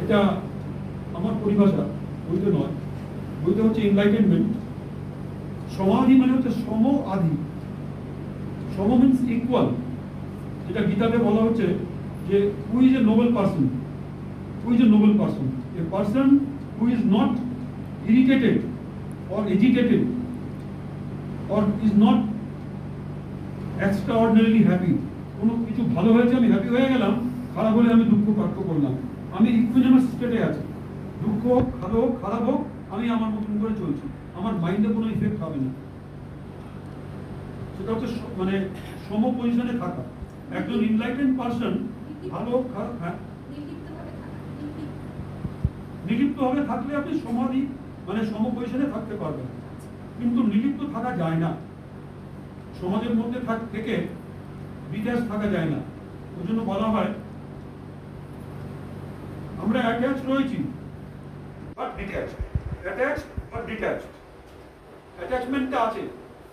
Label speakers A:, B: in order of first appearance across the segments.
A: এটা আমার পরিভাষা, বইতে নয়। বইতে হচ্ছে এনলাইটেনমেন্ট। সমাধি মানে হচ্ছে সম আধি। সম মিন্স ইকুয়াল, যেটা গীতাতে বলা হচ্ছে যে who is a Nobel person, who is a Nobel person, a person who is not irritated or agitated or is not extraordinarily happy. কোনো কিছু ভালো হয়েছে আমি হ্যাপি হয়ে গেলাম, খারাপ হলে আমি দুঃখ প্রাপ্ত করলাম। আমি ইকুইনামাস স্টেটে আছি, দুঃখ হোক ভালো হোক খারাপ হোক আমি আমার মতন করে চলছি, আমার মাইন্ডে কোনো ইফেক্ট হবে না। সেটা হচ্ছে মানে সম পজিশনে থাকা। একজন ইনলাইটেন পার্সন ভালো হোক খারাপ, হ্যাঁ নিলিপ্ত ভাবে থাকলে আপনি সমাধি মানে সম পজিশনে থাকতে পারবেন, কিন্তু নিলিপ্ত থাকা যায় না। সমাজের মধ্যে থেকে ডিট্যাচ থাকা যায় না। ওই জন্য বলা হয় আমরা অ্যাটাচ রয়েছি but detached, attach but detached. অ্যাটাচমেন্টটা আছে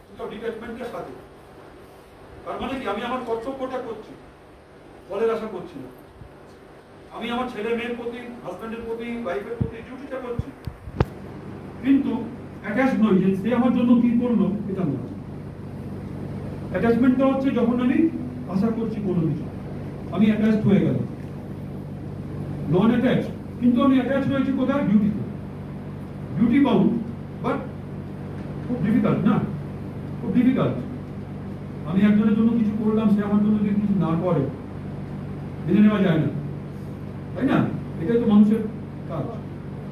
A: কিন্তু ডিট্যাচমেন্টের সাথে। তার মানে কি আমি আমার কর্তব্যটা করছি, ফলের আশা করছি না। আমি আমার ছেলে মেয়ের প্রতি, হাজব্যান্ডের প্রতি, ওয়াইফের প্রতি ডিউটিটা করছি, কিন্তু অ্যাটাচ নই যে সে আমার জন্য কি করলো এটা নয়। অ্যাটাচমেন্টটা হচ্ছে যখন আমি আশা করছি কোনো কিছু, আমি অ্যাটাচড হয়ে গেলাম। নন অ্যাটাচ কিন্তু আমি অ্যাটাচ রয়েছি কোথায়? ডিউটিতে। ডিউটি বাউন্ড, বাট খুব ডিফিকাল্ট না, খুব ডিফিকাল্ট। আমি একজনের জন্য কিছু করলাম, সে আমার জন্য যদি কিছু না করে মেনে নেওয়া যায় না, তাই না? এটাই তো মানুষের কাজ।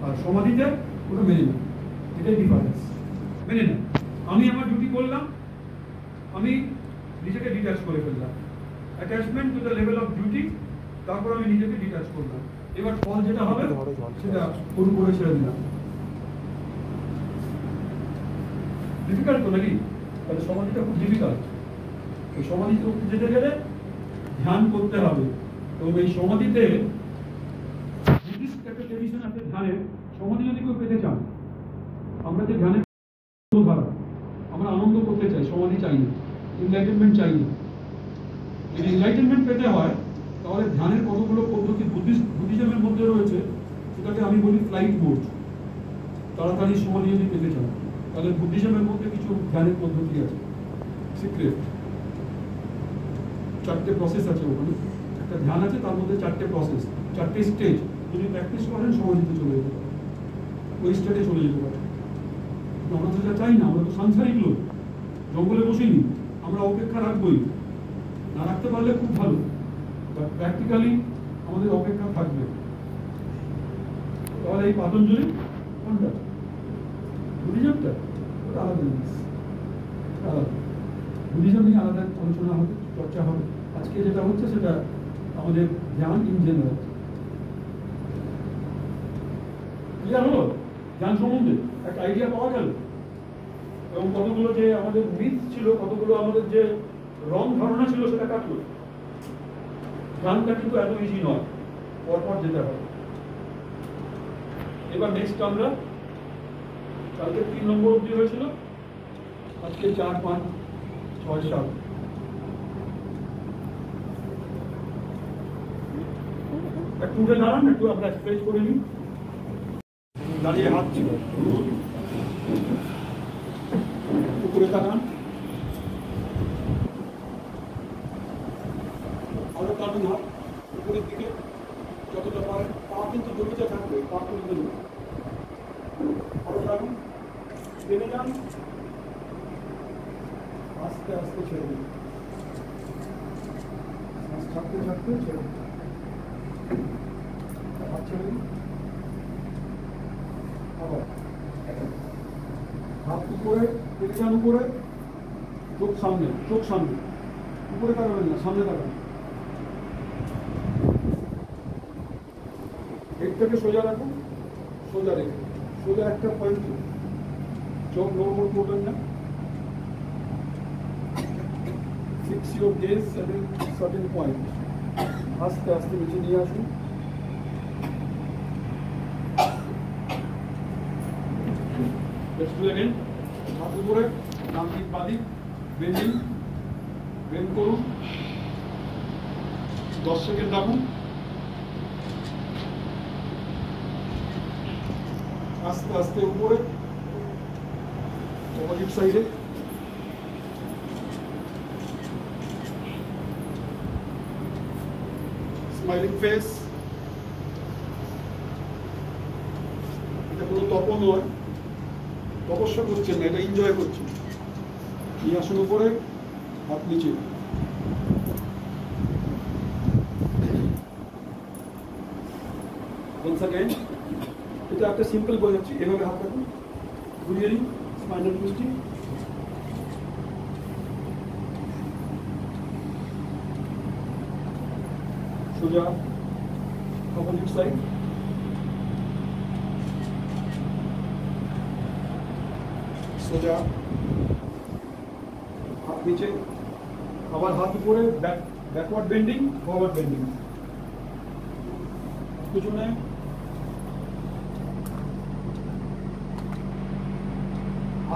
A: আর সমাধিতে ওটা মেনে না, এটাই ডিফারেন্স। মেনে না, আমি আমার ডিউটি করলাম, আমি নিজেকে ডিট্যাচ করে ফেললাম। Attachment to the level of duty, তারপর আমি নিজেকে ডিট্যাচ করলাম। এবার ফল যেটা হবে সেটা পুরো করে ছেড়ে দিলাম। ডিফিকাল্ট তো নাকি? তাহলে সমাধিটা খুব ডিফিকাল্ট। এই সমাধিতে যেতে গেলে ধ্যান করতে হবে। এবং এই সমাধিতে বুদ্ধিস্ট একটা ট্রেডিশন আছে ধ্যানের। সমাধি যদি কেউ পেতে চান, আমরা যে ধ্যানের ধারা, আমরা আনন্দ করতে চাই, সমাধি চাই না, এনলাইটেনমেন্ট চাই না। যদি এনলাইটেনমেন্ট পেতে হয় তাহলে ধ্যানের কতগুলো পদ্ধতি বুদ্ধিজমের মধ্যে রয়েছে, সেটাকে আমি বলি ফ্লাইট মোড। তাড়াতাড়ি সমাধি যদি পেতে চান তাহলে বুদ্ধিজমের মধ্যে কিছু ধ্যানের পদ্ধতি আছে, সিক্রেট। 4টে প্রসেস আছে ওখানে। একটা ধ্যান আছে, তার মধ্যে 4টে প্রসেস, 4টে স্টেজ। যদি প্র্যাকটিস করেন সমাধিতে চলে যেতে পারে, ওই স্টেজে চলে যেতে পারে। আমরা তো চাই না, আমরা তো সাংসারিক লোক, জঙ্গলে বসিনি, আমরা অপেক্ষা রাখবোই। না রাখতে পারলে খুব ভালো, বাট প্র্যাকটিক্যালি আমাদের অপেক্ষা থাকবে। তাহলে এই পাতঞ্জলি কোনটা? বুদ্ধিজমটা ওটা আলাদা জিনিস, আলাদা। বুদ্ধিজম নিয়ে আলাদা আলোচনা হবে, চর্চা হবে। আজকে যেটা হচ্ছে সেটা আমাদের ধ্যান ইন জেনারেল। ক্লিয়ার হলো ধ্যান সম্বন্ধে? একটা আইডিয়া পাওয়া গেল। এবং কতগুলো যে আমাদের মিথ ছিল, কতগুলো আমাদের যে রং ধারণা ছিল সেটা কাটলো। ধ্যানটা কিন্তু এত ইজি নয়, পরপর যেতে হবে। এবার নেক্সট আমরা কালকে 3 নম্বর অব্দি হয়েছিল, আজকে 4, 5, 6, 7। একটু উঠে দাঁড়ান, একটু আমরা এক্সারসাইজ করে নিই। দাঁড়িয়ে হাত ছিল, উপরে তাকান, আরো টানুন হাত উপরের দিকে যতটা পারেন। পা কিন্তু জমিতে থাকবে, পা তুলে দেবেন। আরো টানুন, টেনে যান, আস্তে আস্তে ছেড়ে দিন। থাকতে থাকতে ছেড়ে দিন, হাত ছেড়ে দিন। আবার হাত উপরে, টেনে যান উপরে, চোখ সামনে, চোখ সামনে, উপরে তাকাবেন না, সামনে তাকাবেন। হেডটাকে সোজা রাখুন, সোজা রেখে, সোজা একটা পয়েন্ট, চোখ নড়বড় করবেন না। Fix your gaze at a certain point. আস্তে আস্তে নিচে নিয়ে আসুন। Let's do again. হাত উপরে, ডান দিক বাঁ দিক, বেন্ডিং, বেন্ড করুন। 10 সেকেন্ড রাখুন।
B: আস্তে আস্তে উপরে, অপোজিট সাইডে। Smiling face. এটা কোনো তপন নয়, তপস্যা করছেন না, এটা এনজয় করছেন। এই আসন উপরে, হাত নিচে। এটা একটা সিম্পল বোঝাচ্ছি, এভাবে হাত রাখুন, ঘুরিয়ে নিন, স্পাইনাল টুইস্টিং। সোজা, অপোজিট সাইড। সোজা, হাত নিচে, আবার হাত উপরে, ব্যাকওয়ার্ড বেন্ডিং, ফরওয়ার্ড বেন্ডিং। পিছনে,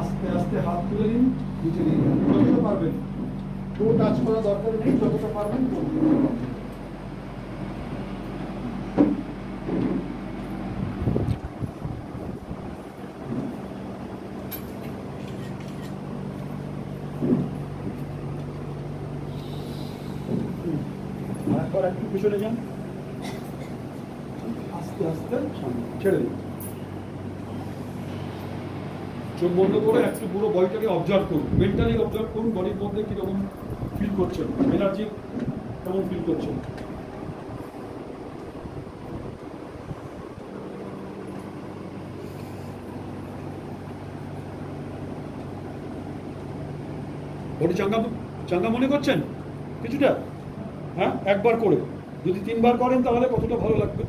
B: আস্তে আস্তে হাত তুলে নিন, নিচে নিন, যতটা পারবেন। টো টাচ করা দরকার নেই, যতটা পারবেন করবেন। আরেকবার একটু পিছনে যান, আস্তে আস্তে সামনে ছেড়ে দিন। চোখ বন্ধ করে একটু পুরো বডিটাকে অবজার্ভ করুন, মেন্টালি অবজার্ভ করুন, বডির মধ্যে কিরকম ফিল করছেন, এনার্জি কেমন ফিল করছেন। বডি চাঙ্গা চাঙ্গা মনে করছেন কিছুটা? হ্যাঁ, একবার করে যদি 3 বার করেন তাহলে কতটা ভালো লাগবে।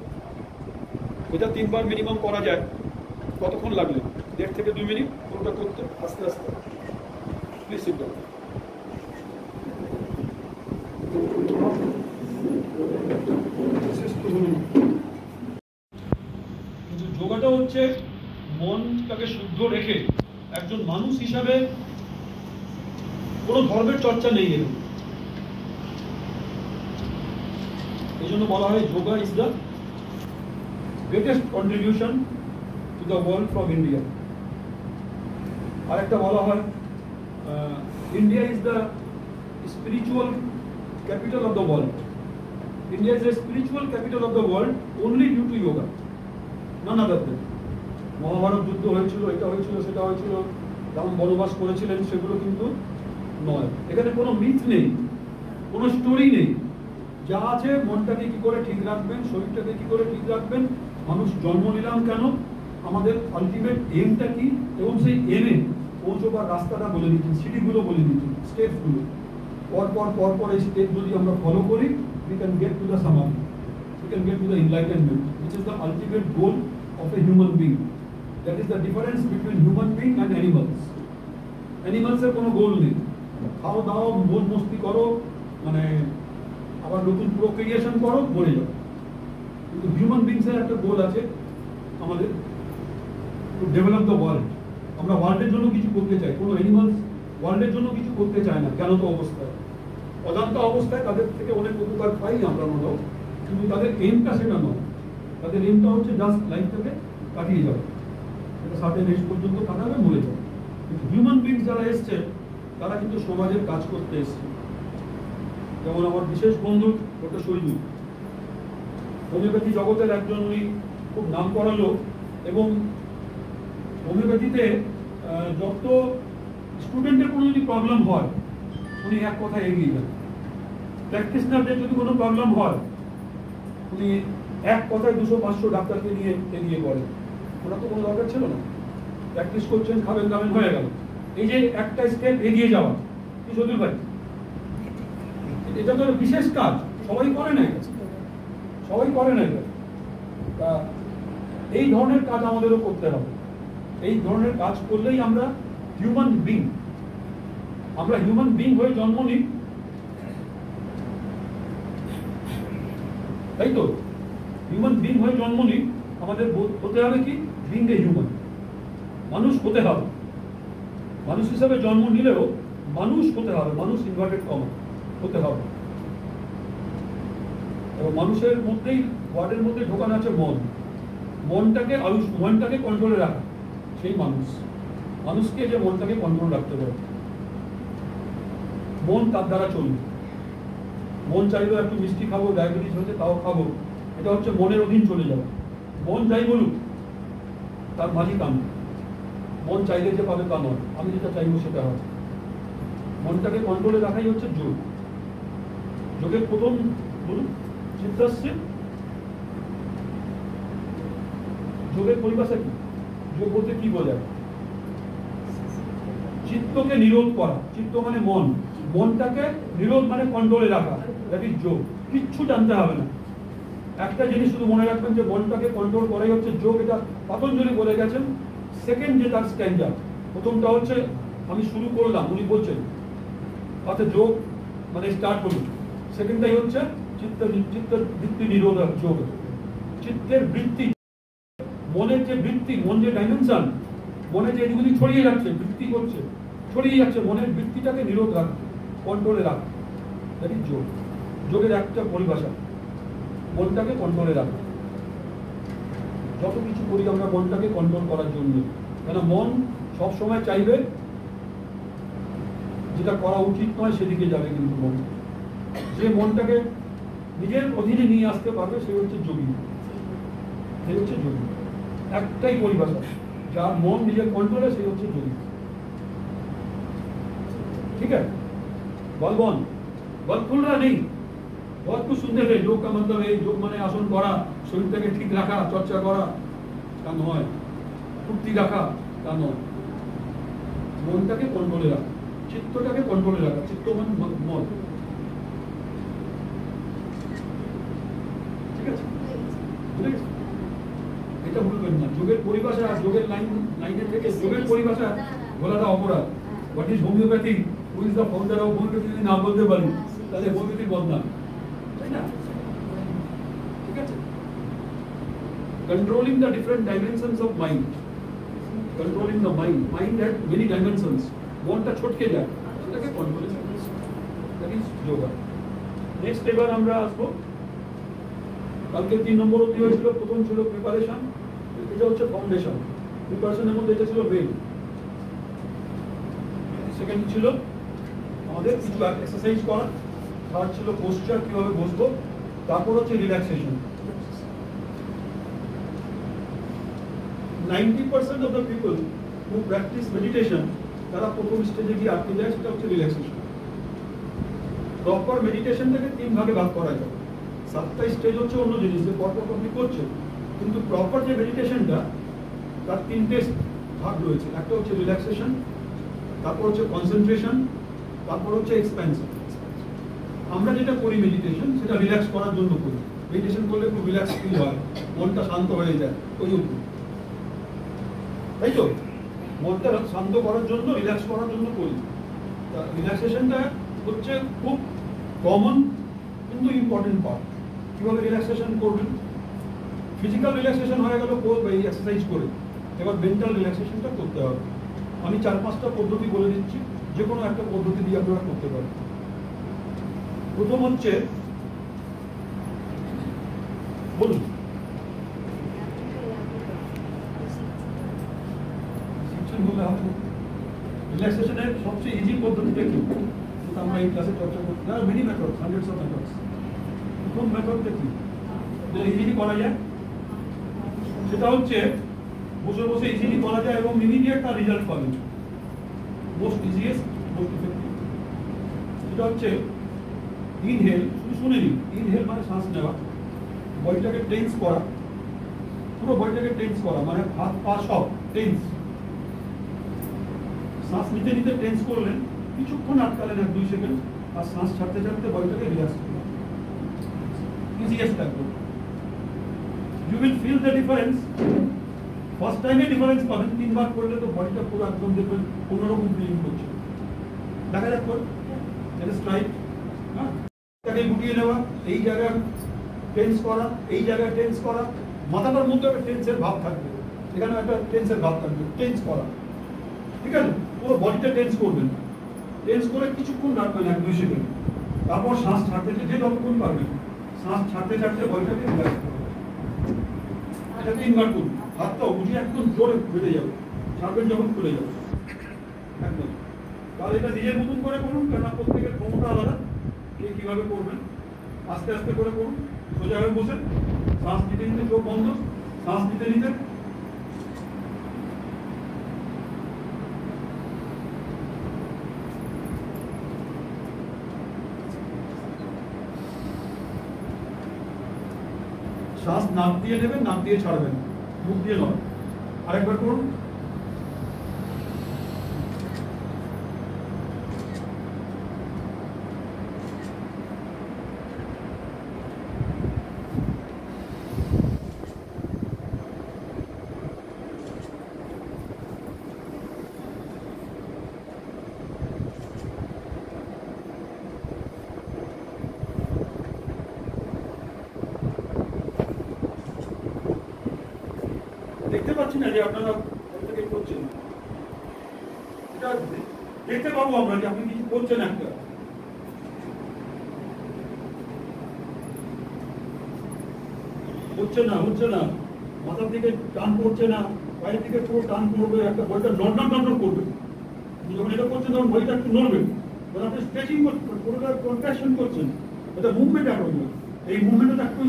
B: এটা 3 বার মিনিমাম করা যায়। কতক্ষণ লাগবে? 1.5 থেকে 2 মিনিট পুরোটা করতে, আস্তে আস্তে। Please sit down. কিন্তু যোগাটা হচ্ছে মনটাকে শুদ্ধ রেখে একজন মানুষ হিসাবে কোনো ধর্মের চর্চা নেই এর। এই জন্য বলা হয় yoga is the greatest contribution to the world from India. আর একটা বলা হয় India is the spiritual capital of the world. India is the spiritual capital of the world only due to yoga, none other than. Mahabharata যুদ্ধ হয়েছিল, এটা হয়েছিল, সেটা হয়েছিল, রাম বনবাস করেছিলেন, সেগুলো কিন্তু নয়। এখানে কোনো মিথ নেই, কোনো স্টোরি নেই। যা আছে মনটাকে কি করে ঠিক রাখবেন, শরীরটাকে কি করে ঠিক রাখবেন, মানুষ জন্ম নিলাম কেন, আমাদের আলটিমেট এমটা কি, এবং সেই এমে পৌঁছবার রাস্তাটা বলে দিচ্ছেন, সিঁড়িগুলো বলে দিচ্ছেন, স্টেপসগুলো। পর এই স্টেপ যদি আমরা ফলো করি, we can get to the samadhi, we can get to the enlightenment, which is the ultimate goal of a human being. That is the difference between human being and animals. Animals এর কোনো গোল নেই, খাও দাও, মন মস্তি করো, মানে আবার নতুন প্রোক্রিয়েশন করো, মরে যাও। কিন্তু হিউম্যান বিংসের একটা গোল আছে, আমাদের টু ডেভেলপ দ্য ওয়ার্ল্ড। আমরা ওয়ার্ল্ডের জন্য কিছু করতে চাই, কোনো অ্যানিমালস ওয়ার্ল্ডের জন্য কিছু করতে চায় না, কেন তো অবস্থায়, অজান্ত অবস্থায় তাদের থেকে অনেক উপকার পাই আমরা মনে, কিন্তু তাদের এমটা সেটা নয়। তাদের এমটা হচ্ছে জাস্ট লাইফটাকে কাটিয়ে যাবে, এটা সার্টেন এজ পর্যন্ত কাটাবে, মরে যাবে। কিন্তু হিউম্যান বিংস যারা এসছে তারা কিন্তু সমাজের কাজ করতে এসছে। যেমন আমার বিশেষ বন্ধু ডক্টর শহীদুল, হোমিওপ্যাথি জগতের একজন, উনি খুব নাম করা লোক, এবং হোমিওপ্যাথিতে যত স্টুডেন্টের কোনো যদি প্রবলেম হয় উনি এক কথায় এগিয়ে যান। প্র্যাকটিশনারদের যদি কোনো প্রবলেম হয় উনি এক কথায় 200-500 ডাক্তারকে নিয়ে এগিয়ে পড়েন। ওনার তো কোনো দরকার ছিল না, প্র্যাকটিস করছেন, খাবেন দাবেন, হয়ে গেল। এই যে একটা স্টেপ এগিয়ে যাওয়া, কি সদুল ভাই, এটা তো বিশেষ কাজ, সবাই করে না, সবাই করে না এটা। তা এই ধরনের কাজ আমাদেরও করতে হবে। এই ধরনের কাজ করলেই আমরা হিউম্যান বিং, আমরা হিউম্যান বিং হয়ে জন্ম নিই, তাই তো? হিউম্যান বিং হয়ে জন্ম নিই, আমাদের হতে হবে কি, বিং এ হিউম্যান, মানুষ হতে হবে। মানুষ হিসাবে জন্ম নিলেও মানুষ হতে হবে, মানুষ ইনভার্টেড কমা হতে হবে। এবং মানুষের মধ্যেই, ওয়ার্ডের মধ্যে ঢোকানো আছে মন। মনটাকে কন্ট্রোলে রাখা, সেই মানুষকে যে মনটাকে কন্ট্রোল রাখতে পারে, মন তার দ্বারা চলবে। মন চাইলেও একটু মিষ্টি খাবো, ডায়াবেটিস হচ্ছে তাও খাবো, এটা হচ্ছে মনের অধীন চলে যাবে। মন যাই বলুক তার মালিক আমি, মন চাইলে যে পাবে তা নয়, আমি যেটা চাইবো সেটা হয়। মনটাকে কন্ট্রোলে রাখাই হচ্ছে যোগ। যোগের প্রথম বলুন চিত্তাশ্রী, যোগের পরিভাষা কি? যোগ বলতে কি বোঝায়? চিত্তকে নিরোধ করা। চিত্ত মানে মন, মনটাকে নিরোধ মানে কন্ট্রোলে রাখা, দ্যাট ইজ যোগ। কিচ্ছু জানতে হবে না। একটা জিনিস শুধু মনে রাখবেন যে মনটাকে কন্ট্রোল করাই হচ্ছে যোগ। এটা পতঞ্জলি বলে গেছেন। সেকেন্ড যে তার স্ট্যান্ডার, প্রথমটা হচ্ছে আমি শুরু করলাম, উনি বলছেন অর্থাৎ যোগ মানে স্টার্ট করুন। সেকেন্ডটাই হচ্ছে চিত্তের বৃত্তি নিরোধ যোগ। চিত্তের বৃত্তি, মনের যে বৃত্তি, মন যে ডাইমেনশন, মনে যে এগুলি ছড়িয়ে যাচ্ছে, বৃত্তি করছে, ছড়িয়ে যাচ্ছে, মনের বৃত্তিটাকে নিরোধ রাখা, কন্ট্রোলে রাখা, দ্যাট ইজ যোগ। যোগের একটা পরিভাষা, মনটাকে কন্ট্রোলে রাখা। যত কিছু করি আমরা মনটাকে কন্ট্রোল করার জন্য, কেন মন সবসময় চাইবে যেটা করা উচিত নয় সেদিকে যাবে। কিন্তু মন, যে মনটাকে নিজের অধীনে নিয়ে আসতে পারবে সে হচ্ছে যোগী। সেই হচ্ছে যোগী। একটাই পরিভাষা, যার মন নিজের কন্ট্রোলে সেই হচ্ছে যোগী। ठीक है, बल खुल रहा नहीं। बहुत कुछ सुनते थे योग का मतलब है, योग माने आसन करा, शरीरটাকে ঠিক রাখা, চর্চা করা, তা নয়। ফুর্তি রাখা, তা নয়। মনটাকে কন্ট্রোলে রাখা, চিত্তটাকে কন্ট্রোলে রাখা। চিত্ত মানে মন, ঠিক আছে? বুঝে গেছে? এটা ভুলবেন না। যোগের পরিভাষা, যোগের লাইনের থেকে যোগের পরিভাষা বলাটা অপরাধ। What is homeopathy, who is the founder of homeopathy যদি না বলতে পারি তাহলে হোমিওপ্যাথির বদনাম, তাই না? ঠিক আছে? Controlling the different dimensions of mind, controlling the mind had many dimensions. মনটা ছটকে যায়, সেটাকে কন্ট্রোলে রাখা, দ্যাট ইজ যোগা। নেক্সট এবার আমরা আসবো, কালকে 3 নম্বর অধ্যায় হয়েছিল। প্রথম ছিল প্রিপারেশন, এটা হচ্ছে ফাউন্ডেশন। প্রিপারেশনের মধ্যে এটা ছিল বেড। সেকেন্ড ছিল আমাদের কিছু এক্সারসাইজ করা, থার্ড ছিল পোস্চার, কিভাবে বসবো, তারপর হচ্ছে relaxation. 90% of the people who practice meditation তারা প্রথম স্টেজে গিয়ে আটকে যায়, সেটা হচ্ছে রিল্যাক্সেশন। প্রপার মেডিটেশনটাকে 3 ভাগে ভাগ করা যায়। 7টা স্টেজ হচ্ছে অন্য জিনিস, যে পরপর আপনি করছেন, কিন্তু প্রপার যে মেডিটেশনটা তার 3টে ভাগ রয়েছে। একটা হচ্ছে রিল্যাক্সেশন, তারপর হচ্ছে কনসেন্ট্রেশন, তারপর হচ্ছে এক্সপ্যানশন। আমরা যেটা করি মেডিটেশন, সেটা রিল্যাক্স করার জন্য করি। মেডিটেশন করলে খুব রিল্যাক্স ফিল হয়, মনটা শান্ত হয়ে যায়, ওই জন্য, তাই তো? মনটা শান্ত করার জন্য, রিল্যাক্স করার জন্য করি। রিল্যাক্সেশনটা হচ্ছে খুব কমন কিন্তু ইম্পর্টেন্ট পার্ট। কিভাবে রিল্যাক্সেশন করবেন? ফিজিক্যাল রিল্যাক্সেশন হয়ে গেল এই এক্সারসাইজ করে, এবার মেন্টাল রিল্যাক্সেশনটা করতে হবে। আমি 4-5টা পদ্ধতি বলে দিচ্ছি, যে কোনো একটা পদ্ধতি দিয়ে আপনারা করতে পারেন। প্রথম হচ্ছে, বলুন, রিল্যাক্সেশনের সবচেয়ে ইজি পদ্ধতিটা কি আমরা এই ক্লাসে চর্চা করছি? there are many methods, hundreds of methods. প্রথম মেথডটা কি যেটা ইজিলি করা যায়, সেটা হচ্ছে বসে বসে ইজিলি করা যায় এবং ইমিডিয়েট তার রেজাল্ট পাবেন। Most easiest, most effective. সেটা হচ্ছে ইনহেল। শুধু শুনে নিন, ইনহেল মানে শ্বাস নেওয়া, বডিটাকে টেন্স করা, পুরো বডিটাকে টেন্স করা, মানে হাত পা সব টেন্স। শ্বাস নিতে নিতে টেন্স করলেন, কিছুক্ষণ আটকালেন 1-2 সেকেন্ড, আর শ্বাস ছাড়তে ছাড়তে বডিটাকে রিল্যাক্স করলেন। ইজিয়েস্ট একদম। You will feel the difference. First টাইমে ডিফারেন্স পাবেন, 3 বার করলে তো বডিটা পুরো একদম দেখবেন অন্যরকম ফিলিং করছে। দেখা যাক কর, এটা স্ট্রাইক, হ্যাঁ, এটাকে গুটিয়ে নেওয়া, এই জায়গায় টেন্স করা, এই জায়গায় টেন্স করা, মাথাটার মধ্যে একটা টেন্সের ভাব থাকবে, এখানে একটা টেন্সের ভাব থাকবে, টেন্স করা, ঠিক আছে? পুরো বডিটা টেন্স করবেন, টেন্স করে কিছুক্ষণ রাখবেন 1-2 সেকেন্ড, তারপর শ্বাস ছাড়তে, যে যতক্ষণ পারবেন শ্বাস ছাড়তে ছাড়তে বডিটাকে রিল্যাক্স করবেন।
A: এটা 3 বার করুন। হাতটাও বুঝিয়ে একদম জোরে বেঁধে যাবে, ছাড়বেন যখন খুলে যাবে একদম। তাহলে এটা নিজের মতন করে করুন, কেননা প্রত্যেকের ক্ষমতা আলাদা, কে কীভাবে করবেন। আস্তে আস্তে করে করুন, সোজা হয়ে বসে, শ্বাস নিতে নিতে, চোখ বন্ধ, শ্বাস নিতে নিতে। শ্বাস নাক দিয়ে নেবেন, নাক দিয়ে ছাড়বেন, মুখ দিয়ে নয়। আরেকবার করুন। দেখতে পাচ্ছি না যে আপনারা প্রত্যেকে করছেন, এটা দেখতে পাবো আমরা যে আপনি কিছু করছেন একটা। হচ্ছে না, মাথার দিকে টান পড়ছে না, বাইরের দিকে পুরো টান পড়বে, একটা বইটা নড়নড় করবে। যখন এটা করছেন তখন বইটা একটু নড়বে, যখন আপনি স্ট্রেচিং করছেন, পুরোটা কন্ট্রাকশন করছেন, এটা মুভমেন্ট এখন। এই মুভমেন্টটা একটু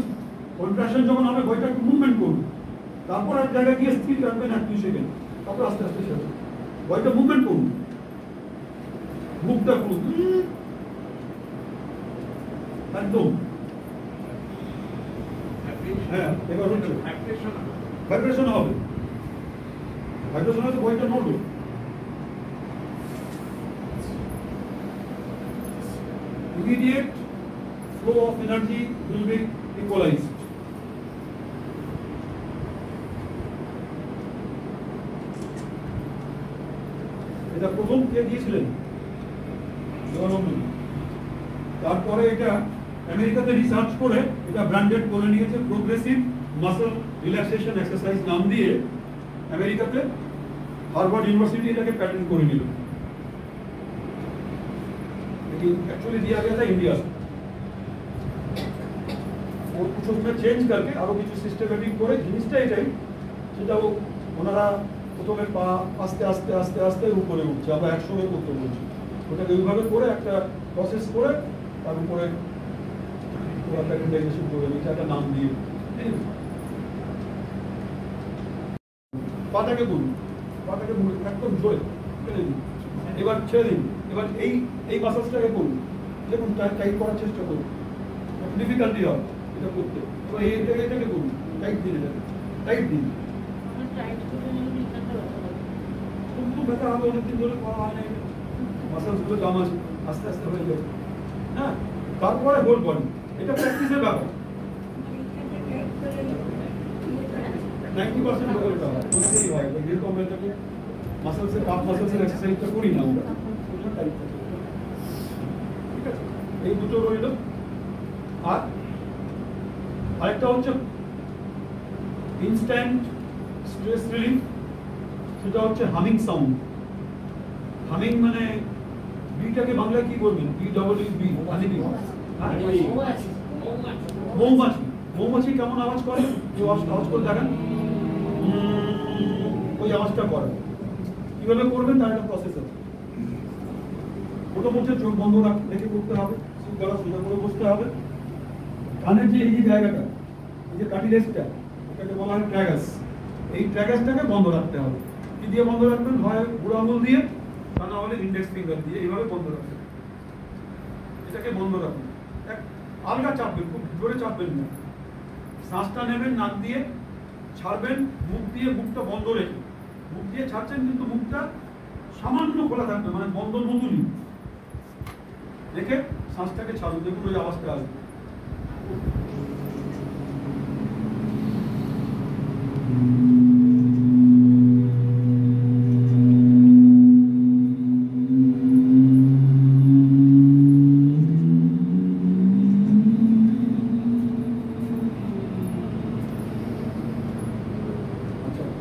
A: কন্ট্রাকশন যখন হবে, বইটা একটু মুভমেন্ট করবে। তারপর এক জায়গায় গিয়ে স্থির রাখবেন 1-2 সেকেন্ড, তারপর আস্তে আস্তে সেটা বইটা মুভমেন্ট করুন, মুখটা করুন একদম। হ্যাঁ, এবার হচ্ছে ভাইব্রেশন হবে, ভাইব্রেশন হলে বইটা নড়বে। Immediate flow of energy will be equalized. এটা প্রথম কে দিয়েছিলেন? তারপরে এটা আমেরিকাতে রিসার্চ করে এটা ব্র্যান্ডেড করে নিয়েছে, প্রোগ্রেসিভ মাসল রিল্যাক্সেশন এক্সারসাইজ নাম দিয়ে আমেরিকাতে হার্ভার্ড ইউনিভার্সিটি এটাকে প্যাটেন্ট করে নিল। एक्चुअली दिया गया था इंडिया से, और कुछ उसमें चेंज करके আরো কিছু সিস্টেমেটিক করে জিনিসটা এটাই, সেটা ওনারা প্রথমে পা আস্তে আস্তে আস্তে আস্তে উপরে উঠছে, আমরা একসঙ্গে করতে বলছি, ওটাকে ওইভাবে করে একটা প্রসেস করে তার উপরে ওরা প্যাকেটাইজেশন করে নিচ্ছে একটা নাম দিয়ে। পাটাকে বলুন, পাটাকে একদম জোরে টেনে দিন, এবার ছেড়ে দিন। এবার এই মাসাজটাকে করুন, দেখুন টাইট করার চেষ্টা করুন, ডিফিকাল্টি হবে এটা করতে। এবার এটাকে করুন, টাইট দিন, এটাকে টাইট দিন। ব্যথা হবে, অনেকদিন ধরে করা হয় না, মাসাজগুলো জাম আছে, আস্তে আস্তে হয়ে যাবে। হ্যাঁ, তারপরে হোল বডি, এটা প্র্যাকটিসের ব্যাপার। 90% লোকেরটা হয়, করতেই হয়, যেহেতু আমরা এটাকে মাসেলসের কাপ মাসেলসের এক্সারসাইজটা করি না আমরা, ঠিক আছে? এই দুটো রইল। আর আরেকটা হচ্ছে ইনস্ট্যান্ট স্ট্রেস রিলিফ, সেটা হচ্ছে হামিং সাউন্ড। হামিং মানে বিটাকে বাংলায় কি বলবেন? BWB, হানি। মৌমাছি, মৌমাছি কেমন আওয়াজ করে? আওয়াজ করে দেখেন, ওই আওয়াজটা করে। কিভাবে করবেন তার একটা প্রসেস আছে। প্রথম হচ্ছে চোখ বন্ধ রেখে করতে হবে, গলা সোজা করে বসতে হবে। কানের যে এই যে জায়গাটা, এই যে কার্টিলেজটা, এটাকে বলা হয় ট্র্যাগাস। এই ট্র্যাগাসটাকে বন্ধ রাখতে হবে। কি দিয়ে বন্ধ রাখবেন? হয় বুড়ো আঙুল দিয়ে, তা না হলে ইন্ডেক্স ফিঙ্গার দিয়ে, এইভাবে বন্ধ রাখবেন। এটাকে বন্ধ রাখুন, আলগা চাপবেন, খুব জোরে চাপবেন না। শ্বাসটা নেবেন নাক দিয়ে, ছাড়বেন মুখ দিয়ে, মুখটা বন্ধ রেখে। মুখ দিয়ে ছাড়ছেন কিন্তু মুখটা সামান্য খোলা থাকবে, মানে বন্ধ মতনই রেখে শ্বাসটাকে ছাড়ুন। দেখুন ওই আওয়াজটা আসবে।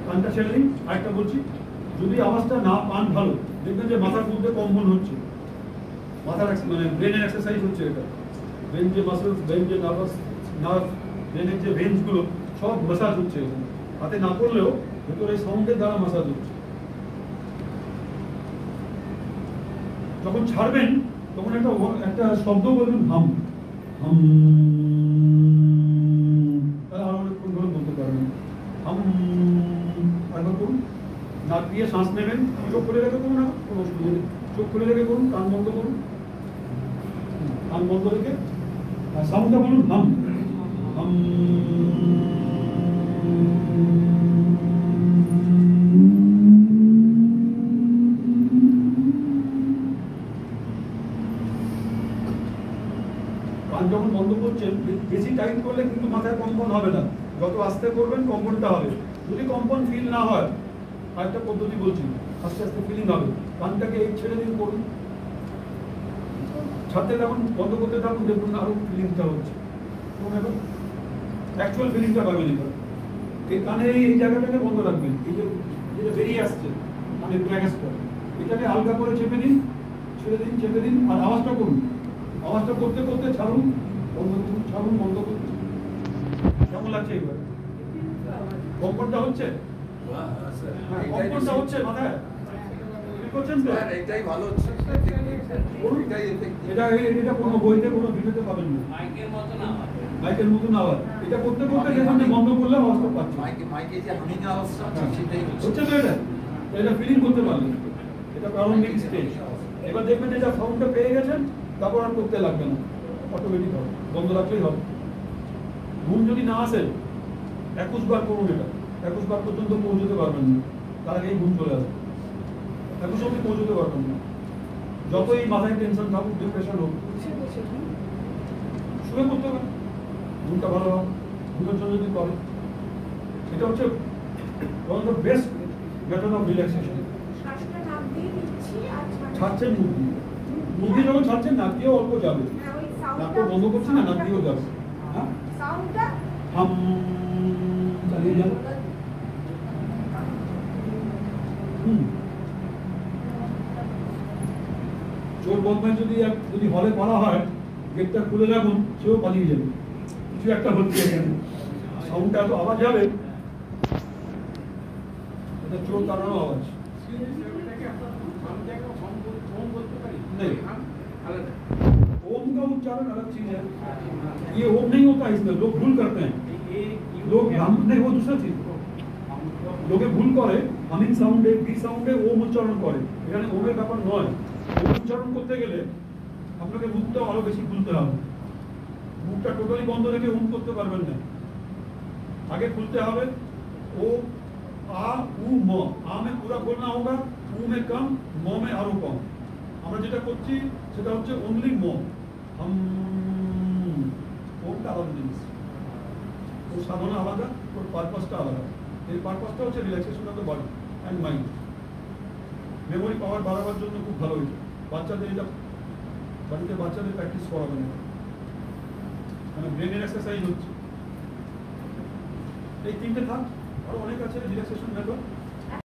A: কানটা ছেড়ে দিন। আরেকটা বলছি, যদি আওয়াজটা না পান ভালো, দেখবেন যে মাথার মধ্যে কম্পন হচ্ছে, মাথার মানে ব্রেনের এক্সারসাইজ হচ্ছে। এটা ব্রেন যে মাসেলস, ব্রেন যে নার্ভাস নার্ভ, ব্রেনের যে ভেন্সগুলো সব ম্যাসাজ হচ্ছে। হাতে না করলেও ভেতরে সাউন্ডের দ্বারা মাসাজ হচ্ছে। যখন ছাড়বেন তখন একটা শব্দ বলবেন হাম হাম, তাহলে আরো অনেকক্ষণ ধরে বলতে পারবেন হাম। আরেকবার করুন, নাক দিয়ে শ্বাস নেবেন, চোখ খুলে রেখে করুন না, কোনো অসুবিধা নেই, চোখ খুলে রেখে করুন, কান বন্ধ করুন, কান বন্ধ রেখে সাউন্ডটা বলুন হাম হাম। কান যখন বন্ধ করছেন বেশি টাইট করলে কিন্তু মাথায় কম্পন হবে না, যত আস্তে করবেন কম্পনটা হবে। যদি কম্পন ফিল না হয়, আরেকটা পদ্ধতি বলছি, আস্তে আস্তে ফিলিং হবে। কানটাকে এই ছেড়ে দিন, করুন, ছাড়তে থাকুন, বন্ধ করতে থাকুন, দেখুন আরো ফিলিংটা হচ্ছে। অ্যাকচুয়াল ফিলিংটা পাবেন। এবার এই কানে এই জায়গাটাকে বন্ধ রাখবেন, এই যে যেটা বেরিয়ে আসছে মানে ব্র্যাকেটটা, এটাকে হালকা করে চেপে দিন, ছেড়ে দিন, চেপে দিন, আর আওয়াজটা করুন। আওয়াজটা করতে করতে ছাড়ুন, বন্ধ করুন, ছাড়ুন, বন্ধ করুন। কেমন লাগছে এবার? কম্পনটা হচ্ছে? হ্যাঁ, কম্পনটা হচ্ছে মাথায়? করছেন তো?
C: এটাই ভালো হচ্ছে।
A: এটা কোনো বইতে কোনো ভিডিওতে পাবেন না। মাইকের মতন আওয়াজ। এটা করতে করতে দেখুন যে বন্ধ করলে আওয়াজটা পাচ্ছে।
C: মাইকে যে হামিং আওয়াজটা সেটাই
A: হচ্ছে তো এটা ফিলিং করতে পারলেন। এটা প্রারম্ভিক স্টেজ। এবার দেখবেন যে যা সাউন্ডটা পেয়ে গেছেন, তারপর আর করতে লাগবে না, অটোমেটিক হবে, বন্ধ রাখলেই হবে। ঘুম যদি না আসে 21 বার করুন, এটা 21 বার পর্যন্ত পৌঁছতে পারবেন না, তার আগেই ঘুম চলে আসবে। 21 অবধি পৌঁছতে পারবেন না, যতই মাথায় টেনশন থাকুক, ডিপ্রেশন হোক, শুয়ে করতে হবে, ঘুমটা ভালো হবে। ঘুমের জন্য যদি করে, এটা হচ্ছে one of the best method of relaxation. ছাড়ছেন মুখ দিয়ে, মুখ দিয়ে যখন ছাড়ছেন নাক দিয়েও অল্প যাবে, নাকটা বন্ধ করছেন না, নাক দিয়েও যাবে। হ্যাঁ, হাম চালিয়ে যান। চোর বদমাই যদি হলে পড়া হয়, গেটটা খুলে রাখুন, সেও পালিয়ে যাবে, কিছু একটা হচ্ছে এখানে, সাউন্ডটা এত আওয়াজ হবে, এটা চোর তাড়ানো আওয়াজ। नहीं, ओम का उच्चारण अलग चीज है, ये ओम नहीं होता है इसमें, लोग भूल करते हैं, लोग हम नहीं, वो दूसरा चीज, লোকে ভুল করে, হামিং সাউন্ডে বি সাউন্ডে ওম উচ্চারণ করে, এখানে ওমের ব্যাপার নয়। ওম উচ্চারণ করতে গেলে আপনাকে মুখটা আরো বেশি খুলতে হবে, মুখটা টোটালি বন্ধ রেখে ওম করতে পারবেন না, আগে খুলতে হবে। ও आ उ म, आ में पूरा बोलना होगा, उ में कम, म में आरो कम। আমরা যেটা করছি সেটা হচ্ছে অনলি ম, হাম। ওমটা আলাদা জিনিস, ওর সাধনা আলাদা, ওর পারপাসটা আলাদা। এই পারপাসটা হচ্ছে relaxation of the body and mind. Memory power বাড়াবার জন্য খুব ভালো হয়েছে। বাচ্চাদের এটা বাড়িতে বাচ্চাদের প্র্যাকটিস করাবেন, মানে ব্রেনের এক্সারসাইজ হচ্ছে। এই তিনটে থাক, আরো অনেক আছে রিল্যাক্সেশন মেথড।